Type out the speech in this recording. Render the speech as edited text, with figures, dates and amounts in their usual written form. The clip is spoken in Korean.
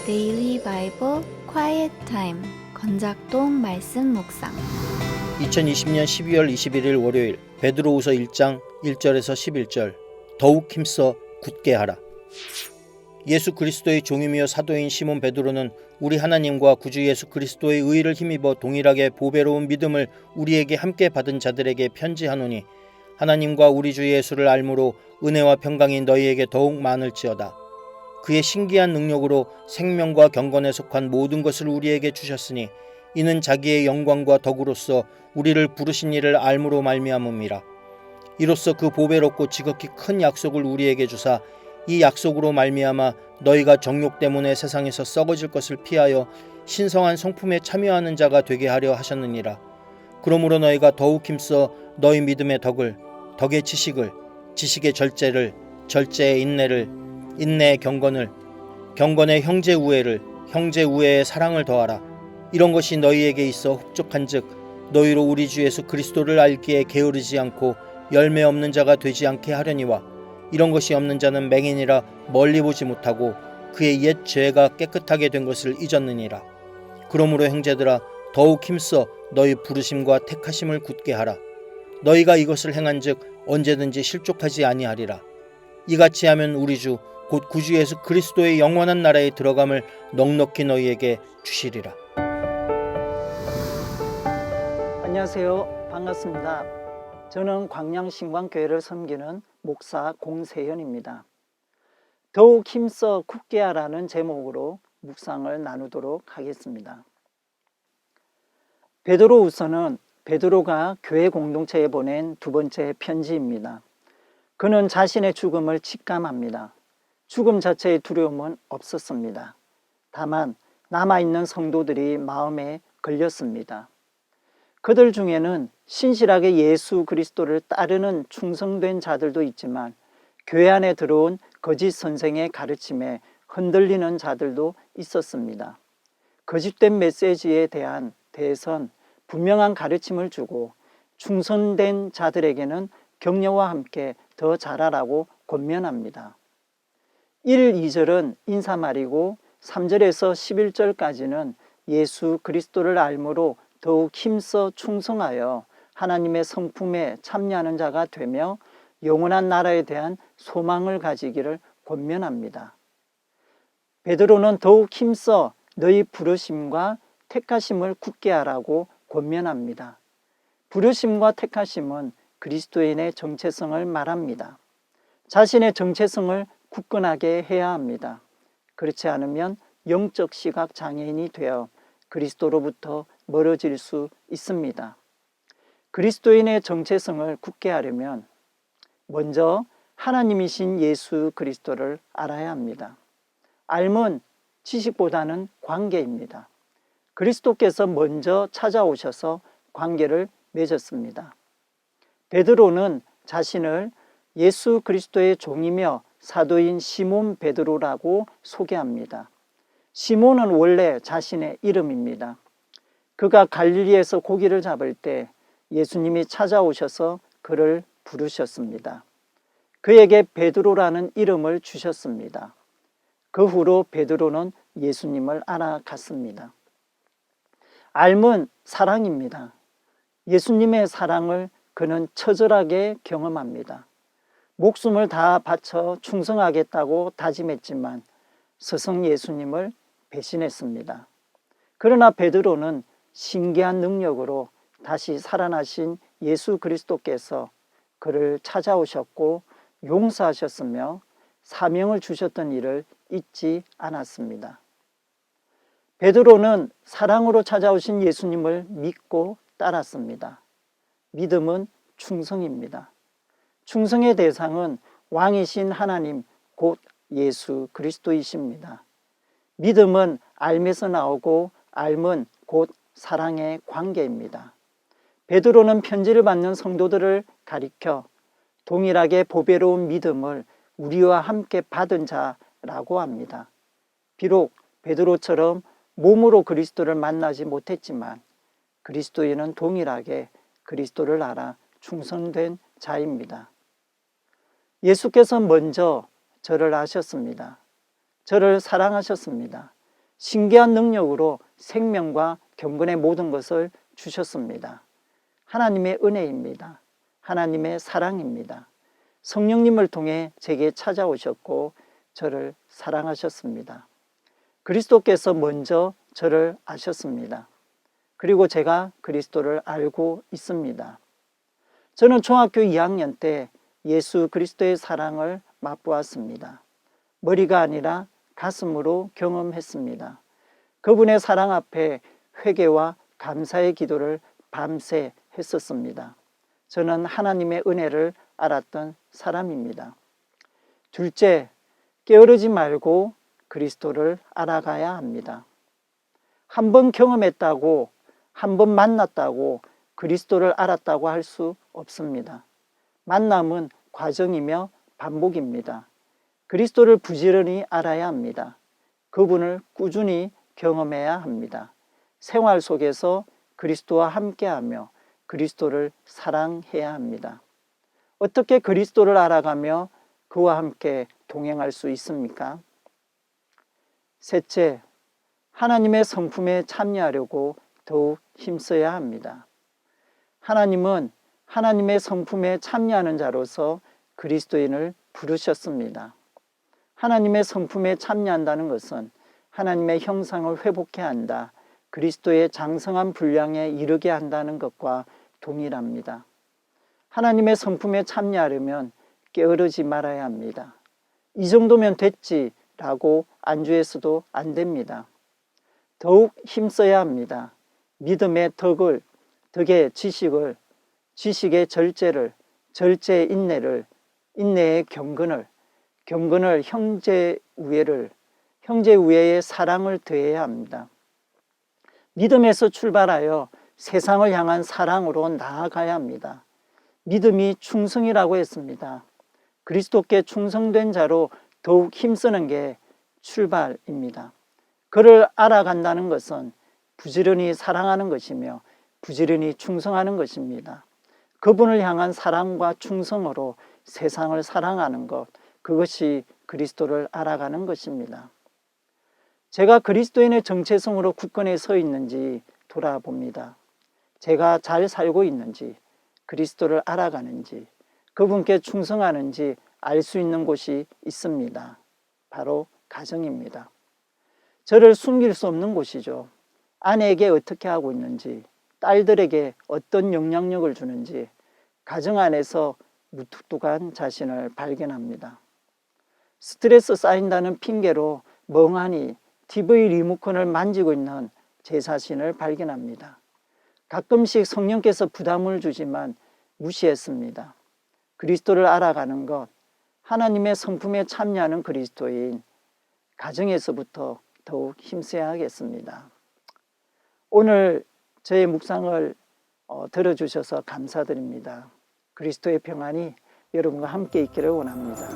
데일리 바이블 quiet time 건작동 말씀 묵상 2020년 12월 21일 월요일 베드로후서 1장 1절에서 11절 더욱 힘써 굳게 하라. 예수 그리스도의 종이며 사도인 시몬 베드로는 우리 하나님과 구주 예수 그리스도의 의를 힘입어 동일하게 보배로운 믿음을 우리에게 함께 받은 자들에게 편지하노니 하나님과 우리 주 예수를 알므로 은혜와 평강이 너희에게 더욱 많을지어다. 그의 신기한 능력으로 생명과 경건에 속한 모든 것을 우리에게 주셨으니 이는 자기의 영광과 덕으로서 우리를 부르신 이를 알므로 말미암음이라. 이로써 그 보배롭고 지극히 큰 약속을 우리에게 주사 이 약속으로 말미암아 너희가 정욕 때문에 세상에서 썩어질 것을 피하여 신성한 성품에 참여하는 자가 되게 하려 하셨느니라. 그러므로 너희가 더욱 힘써 너희 믿음의 덕을, 덕의 지식을, 지식의 절제를, 절제의 인내를, 인내의 경건을, 경건의 형제 우애를, 형제 우애의 사랑을 더하라. 이런 것이 너희에게 있어 흡족한즉 너희로 우리 주 예수 그리스도를 알기에 게으르지 않고 열매 없는 자가 되지 않게 하려니와 이런 것이 없는 자는 맹인이라 멀리 보지 못하고 그의 옛 죄가 깨끗하게 된 것을 잊었느니라. 그러므로 형제들아 더욱 힘써 너희 부르심과 택하심을 굳게 하라. 너희가 이것을 행한즉 언제든지 실족하지 아니하리라. 이같이 하면 우리 주 곧 구주 예수 그리스도의 영원한 나라에 들어감을 넉넉히 너희에게 주시리라. 안녕하세요. 반갑습니다. 저는 광양신광교회를 섬기는 목사 공세현입니다. 더욱 힘써 굳게 하라는 제목으로 묵상을 나누도록 하겠습니다. 베드로후서는 베드로가 교회 공동체에 보낸 두 번째 편지입니다. 그는 자신의 죽음을 직감합니다. 죽음 자체의 두려움은 없었습니다. 다만 남아있는 성도들이 마음에 걸렸습니다. 그들 중에는 신실하게 예수 그리스도를 따르는 충성된 자들도 있지만 교회 안에 들어온 거짓 선생의 가르침에 흔들리는 자들도 있었습니다. 거짓된 메시지에 대해선 분명한 가르침을 주고 충성된 자들에게는 격려와 함께 더 잘하라고 권면합니다. 1, 2절은 인사말이고 3절에서 11절까지는 예수 그리스도를 알므로 더욱 힘써 충성하여 하나님의 성품에 참여하는 자가 되며 영원한 나라에 대한 소망을 가지기를 권면합니다. 베드로는 더욱 힘써 너희 부르심과 택하심을 굳게 하라고 권면합니다. 부르심과 택하심은 그리스도인의 정체성을 말합니다. 자신의 정체성을 굳건하게 해야 합니다. 그렇지 않으면 영적 시각 장애인이 되어 그리스도로부터 멀어질 수 있습니다. 그리스도인의 정체성을 굳게 하려면 먼저 하나님이신 예수 그리스도를 알아야 합니다. 알면 지식보다는 관계입니다. 그리스도께서 먼저 찾아오셔서 관계를 맺었습니다. 베드로는 자신을 예수 그리스도의 종이며 사도인 시몬 베드로라고 소개합니다. 시몬은 원래 자신의 이름입니다. 그가 갈릴리에서 고기를 잡을 때 예수님이 찾아오셔서 그를 부르셨습니다. 그에게 베드로라는 이름을 주셨습니다. 그 후로 베드로는 예수님을 알아갔습니다. 알면 사랑입니다. 예수님의 사랑을 그는 처절하게 경험합니다. 목숨을 다 바쳐 충성하겠다고 다짐했지만 스승 예수님을 배신했습니다. 그러나 베드로는 신기한 능력으로 다시 살아나신 예수 그리스도께서 그를 찾아오셨고 용서하셨으며 사명을 주셨던 일을 잊지 않았습니다. 베드로는 사랑으로 찾아오신 예수님을 믿고 따랐습니다. 믿음은 충성입니다. 충성의 대상은 왕이신 하나님 곧 예수 그리스도이십니다. 믿음은 알면서 나오고 알면 곧 사랑의 관계입니다. 베드로는 편지를 받는 성도들을 가리켜 동일하게 보배로운 믿음을 우리와 함께 받은 자라고 합니다. 비록 베드로처럼 몸으로 그리스도를 만나지 못했지만 그리스도인은 동일하게 그리스도를 알아 충성된 자입니다. 예수께서 먼저 저를 아셨습니다. 저를 사랑하셨습니다. 신기한 능력으로 생명과 경건의 모든 것을 주셨습니다. 하나님의 은혜입니다. 하나님의 사랑입니다. 성령님을 통해 제게 찾아오셨고 저를 사랑하셨습니다. 그리스도께서 먼저 저를 아셨습니다. 그리고 제가 그리스도를 알고 있습니다. 저는 중학교 2학년 때 예수 그리스도의 사랑을 맛보았습니다. 머리가 아니라 가슴으로 경험했습니다. 그분의 사랑 앞에 회개와 감사의 기도를 밤새 했었습니다. 저는 하나님의 은혜를 알았던 사람입니다. 둘째, 게으르지 말고 그리스도를 알아가야 합니다. 한 번 경험했다고, 한 번 만났다고 그리스도를 알았다고 할 수 없습니다. 만남은 과정이며 반복입니다. 그리스도를 부지런히 알아야 합니다. 그분을 꾸준히 경험해야 합니다. 생활 속에서 그리스도와 함께하며 그리스도를 사랑해야 합니다. 어떻게 그리스도를 알아가며 그와 함께 동행할 수 있습니까? 셋째, 하나님의 성품에 참여하려고 더욱 힘써야 합니다. 하나님은 하나님의 성품에 참여하는 자로서 그리스도인을 부르셨습니다. 하나님의 성품에 참여한다는 것은 하나님의 형상을 회복해야 한다, 그리스도의 장성한 분량에 이르게 한다는 것과 동일합니다. 하나님의 성품에 참여하려면 게으르지 말아야 합니다. 이 정도면 됐지라고 안주해서도 안 됩니다. 더욱 힘써야 합니다. 믿음의 덕을, 덕의 지식을, 지식의 절제를, 절제의 인내를, 인내의 경건을, 경건을 형제 우애를, 형제 우애의 사랑을 더해야 합니다. 믿음에서 출발하여 세상을 향한 사랑으로 나아가야 합니다. 믿음이 충성이라고 했습니다. 그리스도께 충성된 자로 더욱 힘쓰는 게 출발입니다. 그를 알아간다는 것은 부지런히 사랑하는 것이며 부지런히 충성하는 것입니다. 그분을 향한 사랑과 충성으로 세상을 사랑하는 것, 그것이 그리스도를 알아가는 것입니다. 제가 그리스도인의 정체성으로 굳건히 서 있는지 돌아봅니다. 제가 잘 살고 있는지, 그리스도를 알아가는지, 그분께 충성하는지 알 수 있는 곳이 있습니다. 바로 가정입니다. 저를 숨길 수 없는 곳이죠. 아내에게 어떻게 하고 있는지, 딸들에게 어떤 영향력을 주는지 가정 안에서 무뚝뚝한 자신을 발견합니다. 스트레스 쌓인다는 핑계로 멍하니 TV 리모컨을 만지고 있는 제 자신을 발견합니다. 가끔씩 성령께서 부담을 주지만 무시했습니다. 그리스도를 알아가는 것, 하나님의 성품에 참여하는 그리스도인, 가정에서부터 더욱 힘써야 하겠습니다. 오늘 저의 묵상을 들어주셔서 감사드립니다. 그리스도의 평안이 여러분과 함께 있기를 원합니다.